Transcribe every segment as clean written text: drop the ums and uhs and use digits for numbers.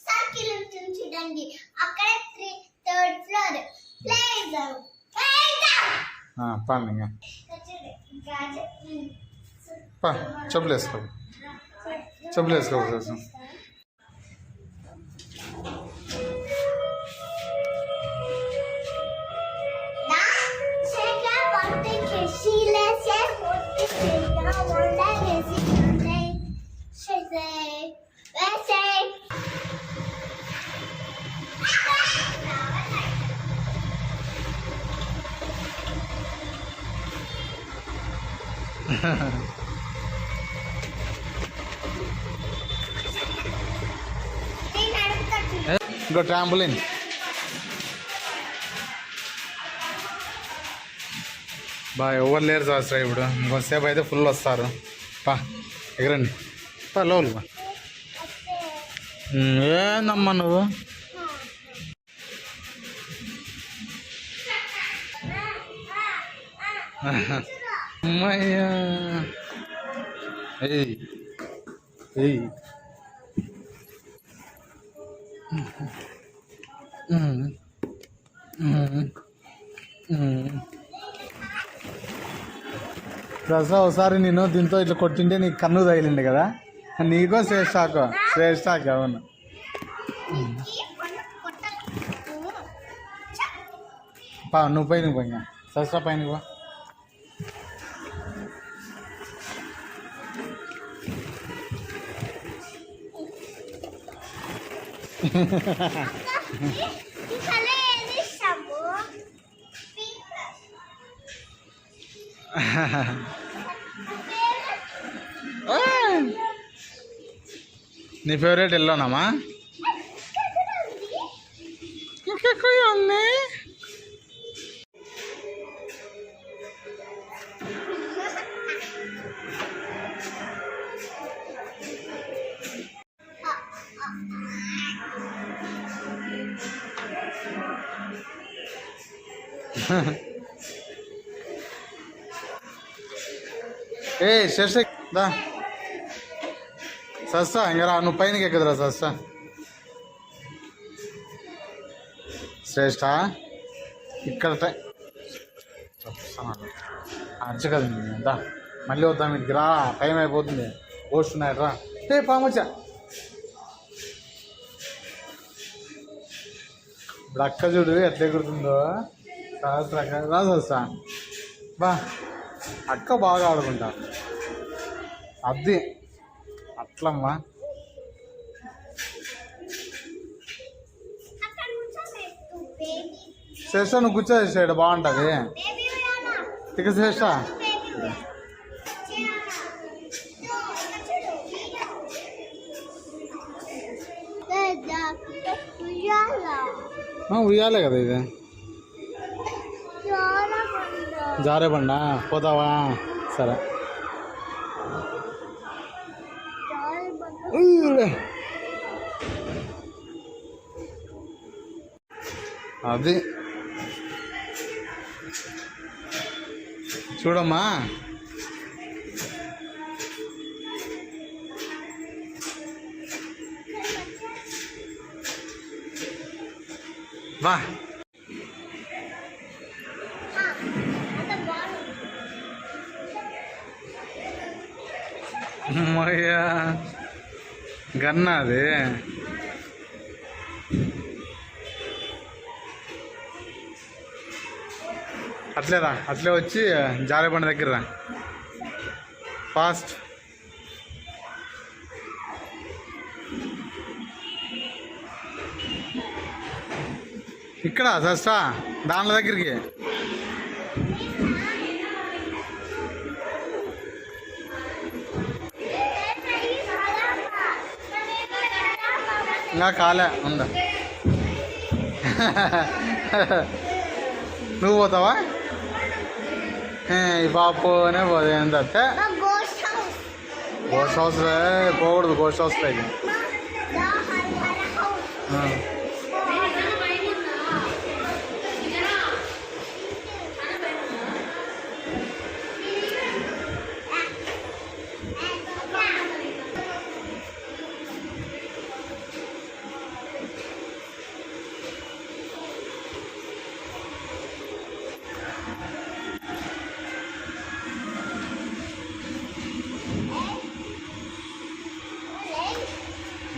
Circle ఉంటుంది చూడండి, అక్కడ థర్డ్ ఫ్లోర్ ప్లేస్ పండుగ చెప్పులు వేసుకో, చెప్పులు వేసుకో కోసం. ఇంకో ట్రాంపులిన్. ఎవరు లేరు శాస్త్ర ఇప్పుడు, ఇంకొంతసేపు అయితే ఫుల్ వస్తారు. ఎగరండి లోపలి ఏందమ్మా నువ్వు. అమ్మయ్యా ఏయ్ ఏయ్ దసరా ఒకసారి నేను దీంతో ఇట్లా కొట్టింటే నీకు కన్ను తగిలింది కదా, నీకో శ్రేష్ఠాకో శ్రేష్ఠాక. అవును నువ్వు పైన పోయినా దసరా పైన పో. నీ ఫేవరెట్ ఎల్లోనామా? ఇంకెక్కువ ఉంది. ఏ శశక్ దా సస్తా ఇంకరా, నువ్వు పైనకి ఎక్కుదురా సస్తా. శ్రేష్ఠ ఇక్కడ అర్చ కదండి, దా మళ్ళీ వద్దాం ఇంటికి రా, టైం అయిపోతుంది. పోస్ట్ ఉన్నాయి రా. పామొచ్చా ఇప్పుడు అక్క చూడు ఎట్లా ఎగురుతుందో. సహస్ర రా సస్తా బా, అక్క బాగా ఆడుకుంటా. అది అట్లమ్మా. శ్రేష్ట నువ్వు కూర్చోసేసాడు బాగుంటుంది. ఇక శ్రేష్ట ఉయ్యాలే కదా ఇది. జారే బండా పోతావా? సరే అది చూడమ్మా. వా అమ్మయ్యా గన్నా అది. అట్లేరా, అట్లే వచ్చి జారేబండ దగ్గర రా ఫాస్ట్. ఇక్కడ సస్తా దాంట్లో దగ్గరికి. ఇంకా కాలే ఉందా? నువ్వు పోతావా? ఈ పాపనే పోదు ఏంటంటే గోస్ట్ హౌస్లో పోకూడదు. గోస్ట్ హౌస్లో అయితే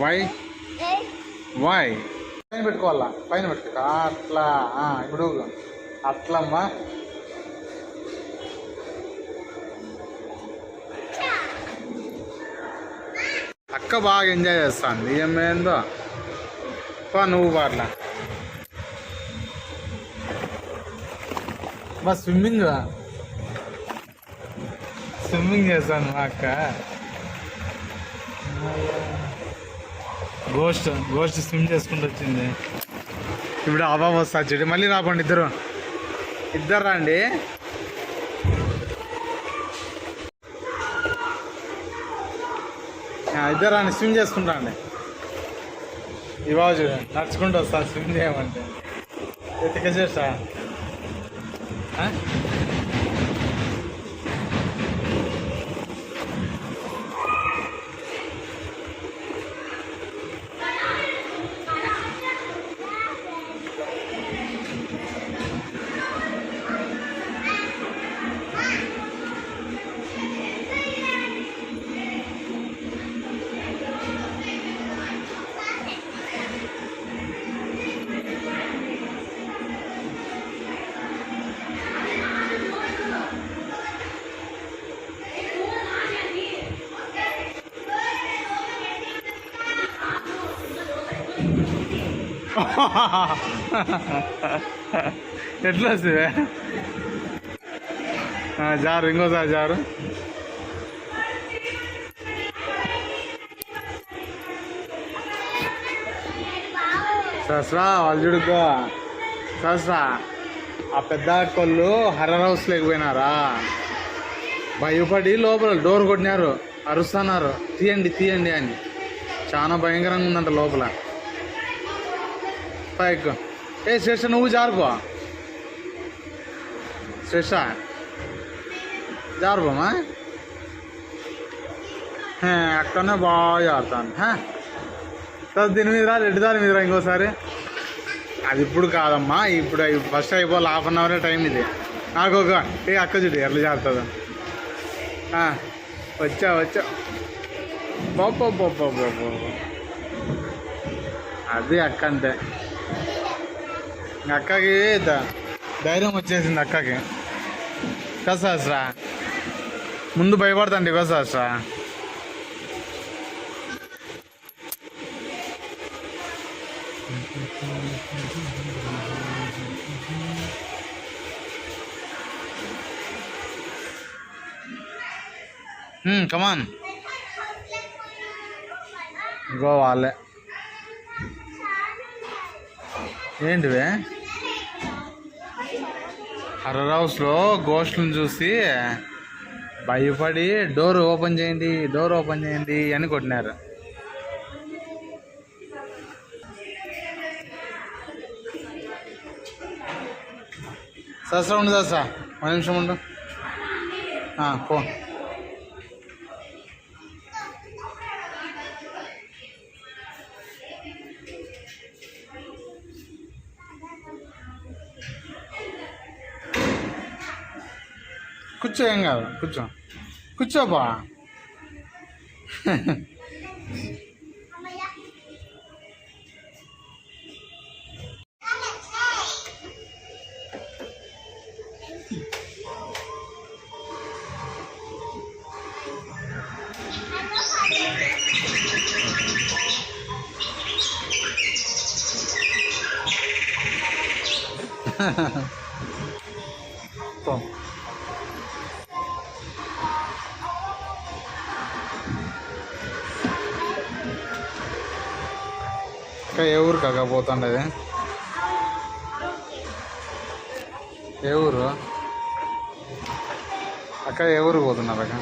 వై ఏ వై పైన పెట్టుకోవాలా పైన పెట్టుకో అట్లా ఇప్పుడు అట్లమ్మా అక్క బాగా ఎంజాయ్ చేస్తాను ఏమేందో నువ్వు పాటలా బా స్విమ్మింగ్ చేస్తాను మా అక్క గోస్ట్ స్విమ్ చేసుకుంటూ వచ్చింది ఇప్పుడు అవ్వ వస్తా చెడు మళ్ళీ రాపండి ఇద్దరు రండి ఇద్దరు రండి స్విమ్ చేసుకుంటా అండి ఇవాళ చూడండి నడుచుకుంటూ వస్తా స్విమ్ చేయమంటే ఎత్తికేసేస్తా ఎట్లా వస్తుంది జారు ఇంకోసారి జారు సస్రా వాళ్ళు చూడుకో సస్రా ఆ పెద్ద కొళ్ళు హర్రర్ హౌస్ లేకపోయినారా భయపడి లోపల డోర్ కొట్టినారు అరుస్తున్నారు తీయండి అని చాలా భయంకరంగా ఉందంట లోపల పైకు శ్రేష్ఠ నువ్వు జారుకో శ్రేష్ఠ జారుకోమా అక్కడనే బాగా జారుతాను తర్వాత దీని మీద రెడ్డి దాని మీద ఇంకోసారి అది ఇప్పుడు కాదమ్మా ఇప్పుడు ఫస్ట్ అయిపోవాలి 1/2 అవరే టైం ఇది నాకు ఒక అక్క చూడు ఎట్లా జారుతుందో వచ్చా బాబా అది అక్క అంటే అక్కకి ధైర్యం వచ్చేసింది అక్కకి కసాస్రా ముందు భయపడతాండి కసాస్రా కమాన్ గో వాళ్ళే ఏంటివే హర్రర్ హౌస్లో గోస్ట్లను చూసి భయపడి డోర్ ఓపెన్ చేయండి అని కొట్టినారు సస్రా ఉండు సస్రా 1 నిమిషం ఉండు పో కూర్చో ఏం కాదు కూర్చోబా ఏ ఊరు కాకపోతుండేది ఏ ఊరు అక్క ఏ ఊరు పోతున్నారు అక్క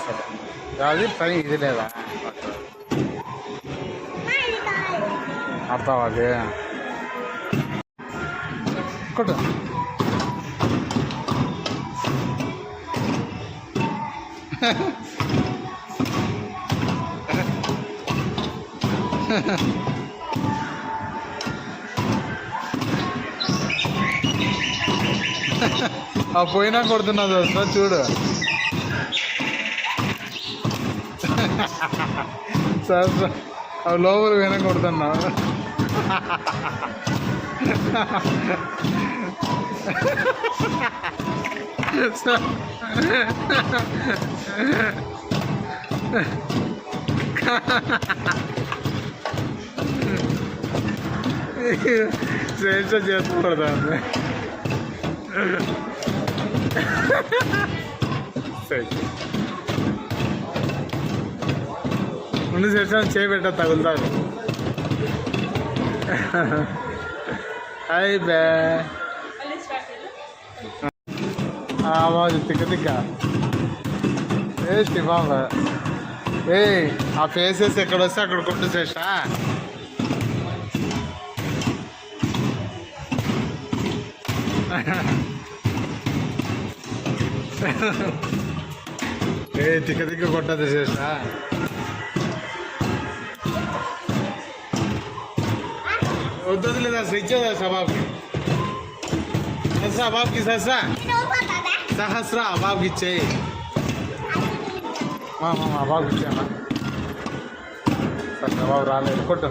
సరే అది ట్రైన్ ఇది లేదా ఇది కాదు. అర్థం అది కొట్టు ఆ పోయినా కొడుతున్నది వస్తా చూడు సార్ సార్ అవి లోపల పోయినా కొడుతున్నావు సార్ శేష చేసుకోకూడదు ముందు శేషాన్ని చేయబెట్ట తగులుతారు అయి బే బాబు తిక్క తిక్క ఏ బాబా ఏ ఆ ఫేసెస్ ఎక్కడ వస్తే అక్కడ కొట్టు శేష ఏ తిక్క తిక్క కొట్టదు శేష వద్దదు లేదా ఇచ్చేదా సబాబ్కి సస్రా బాబుకి సస్రా ఇది ఊరుకోతుందా? సహస్రా బాబుకి ఇచ్చేయి మా బాబుకి ఇచ్చామా సరే బాబు రాలేదు కొట్టు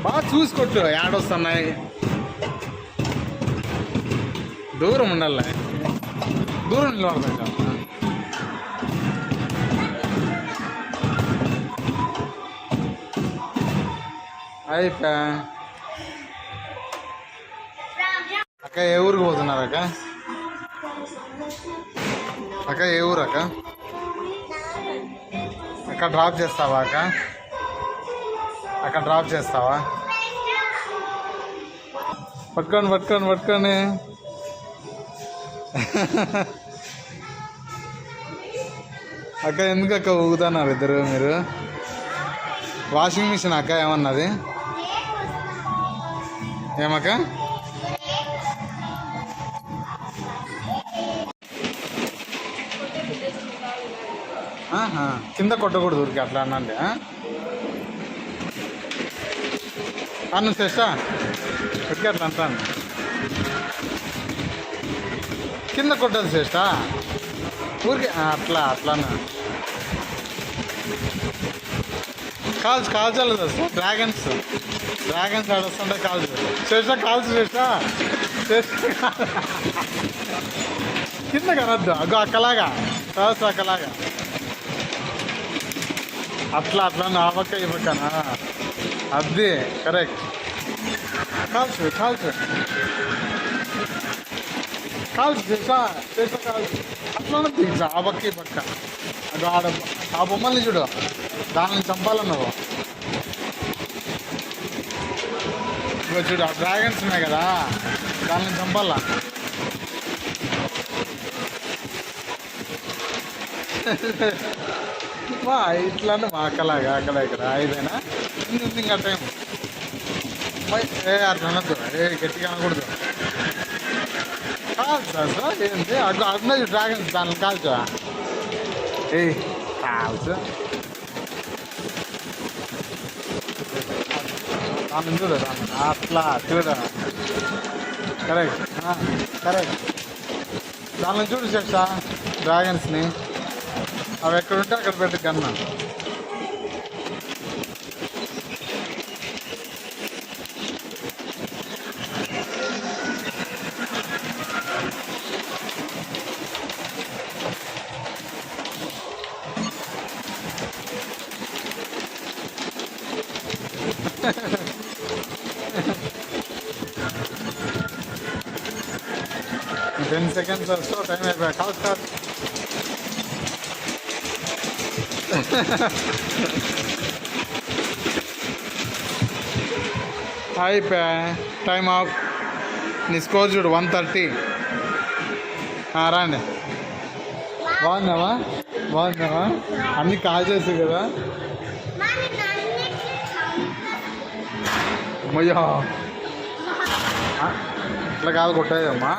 బాగా చూసి కొట్టు ఏడొస్తున్నాయి దూరం ఉండాలి దూరం నిలబడతాయి అయిపోయా అక్క ఏ ఊరికి పోతున్నారు అక్క అక్క ఏ ఊరు అక్క అక్క డ్రాప్ చేస్తావా అక్క అక్క డ్రాప్ చేస్తావా పట్టుకొని పట్టుకొని పట్టుకొని అక్క ఎందుకు అక్క ఊగుతున్నారు ఇద్దరు మీరు వాషింగ్ మిషన్ అక్క ఏమన్నది ఏమక్క కింద కొట్టకూడదు ఊరికి అట్లా అనండి అను శేషా ఊరికి అట్లా అంటాను కింద కొట్టదు శేషా ఊరికి అట్లా అట్లానా కాల్చలేదు సార్ డ్రాగన్స్ ఆడొస్తుంటే కాల్చు శేషా కాల్చు శేషా కింద కనద్దు అగో అక్కలాగా కావచ్చు అక్కలాగా అట్లా ఆ పక్క ఈ పక్కనా అది కరెక్ట్ కాల్చు చేసా కాల్చు అట్లానే దిగుతా ఆ పక్క ఈ పక్క అది ఆడ ఆ బొమ్మల్ని చూడు దానిని చంపాలి నువ్వు ఇగో చూడు ఆ డ్రాగన్స్ ఉన్నాయి కదా దానిని చంపాలా మా ఇట్లానే మా అక్కలాగా అక్కడ ఇక్కడ అయిపోయినా ఉంది ఇంకా టైం అట్లా అనద్దు గట్టిగా అనకూడదు కాల్చా సార్ ఏంటి అన్నది డ్రాగన్స్ దాన్ని కాల్చా కాల్చు దాన్ని చూడు దాన్ని అట్లా చూడు కరెక్ట్ దాన్ని చూడు చెప్తా డ్రాగన్స్ని అవి ఎక్కడుంటే అక్కడ పెట్టి కన్నా టెన్ సెకండ్స్ వస్తూ టైం అయిపోయా కాదు అయిపోయా టైం ఆఫ్ నీ స్కోర్ చూడు 130 రండి బాగుందామా బాగుందామా అన్ని కాల్ చేసావు కదా మా నేను అన్నిటిని అమ్మయ్యా ఇట్లా కాదు కొట్టేదమ్మా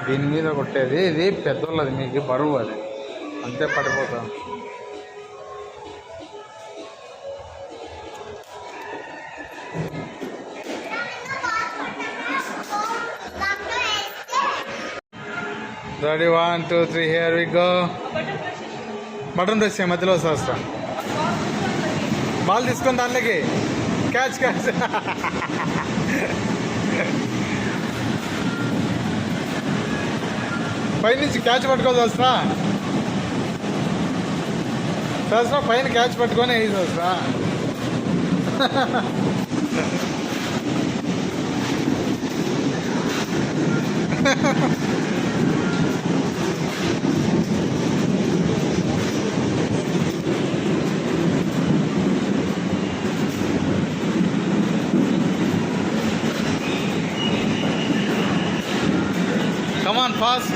దీని మీద కొట్టేది ఇది పెద్దోళ్ళది మీకు బరువు అది అంతే పడిపోతాం ready 1 2 3 here we go button press చేయి మధ్యలో వస్తా బాల్ తీసుకొని దానిలోకి క్యాచ్ క్యాచ్ పైనుంచి క్యాచ్ పట్టుకోదు వస్తా సరసరా పైన క్యాచ్ పట్టుకొని వేసి వస్తా Come on, fast.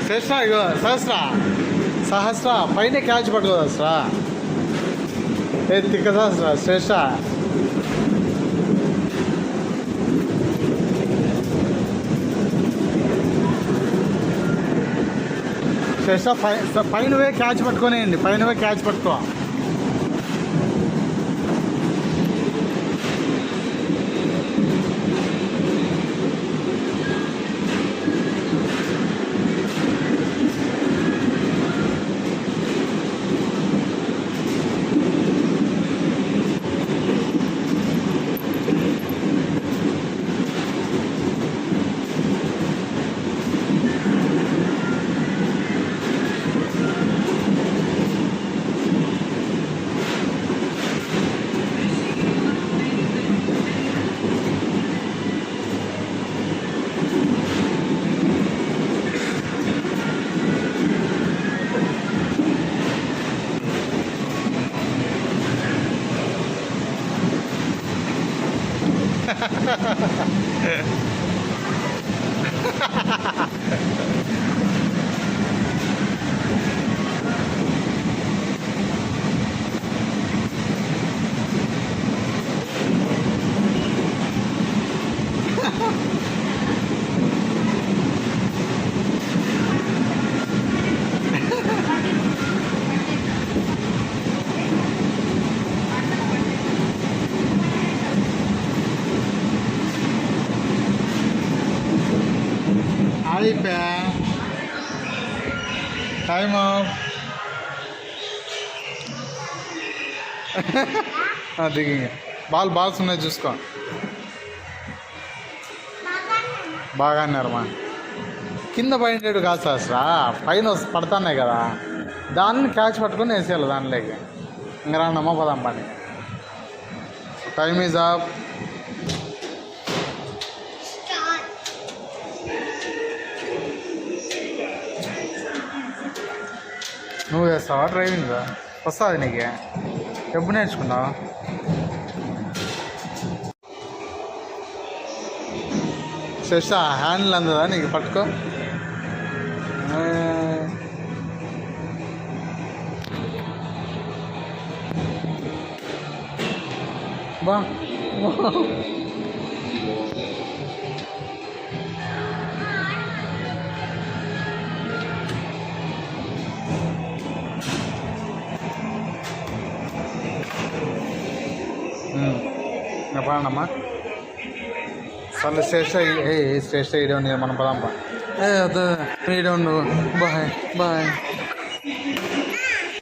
Sehasra, igo, Sahasra, paine catch pattuko Sahasra. Hey, Tikka Sahasra, Sehasra. Shesha పైనవే catch పట్టుకోనేయండి పైనవే catch పట్టుకో అయిపోయా టైమ్ దిగి బాల్స్ ఉన్నాయి చూసుకో బాగా అన్నారమ్మా కింద పడినట్టు కాదు సహస్రా పైన పడుతున్నాయి కదా దాన్ని క్యాచ్ పట్టుకొని వేసేయాలి దానిలోకి ఇంక రాన్నమ్మ పదాం పని టైమ్ ఈజ్ అప్ నువ్వు చేస్తావా డ్రైవింగ్ వస్తుంది నీకు ఎప్పుడు నేర్చుకున్నావు శేష హ్యాండిల్ అందదా నీకు పట్టుకో బా చెప్పండమ్మా సర్లే శ్రేష్ట ఇడే ఉంది మనం పదాంపా ఏ వద్దు ఇడే ఉండు బాయ్ బాయ్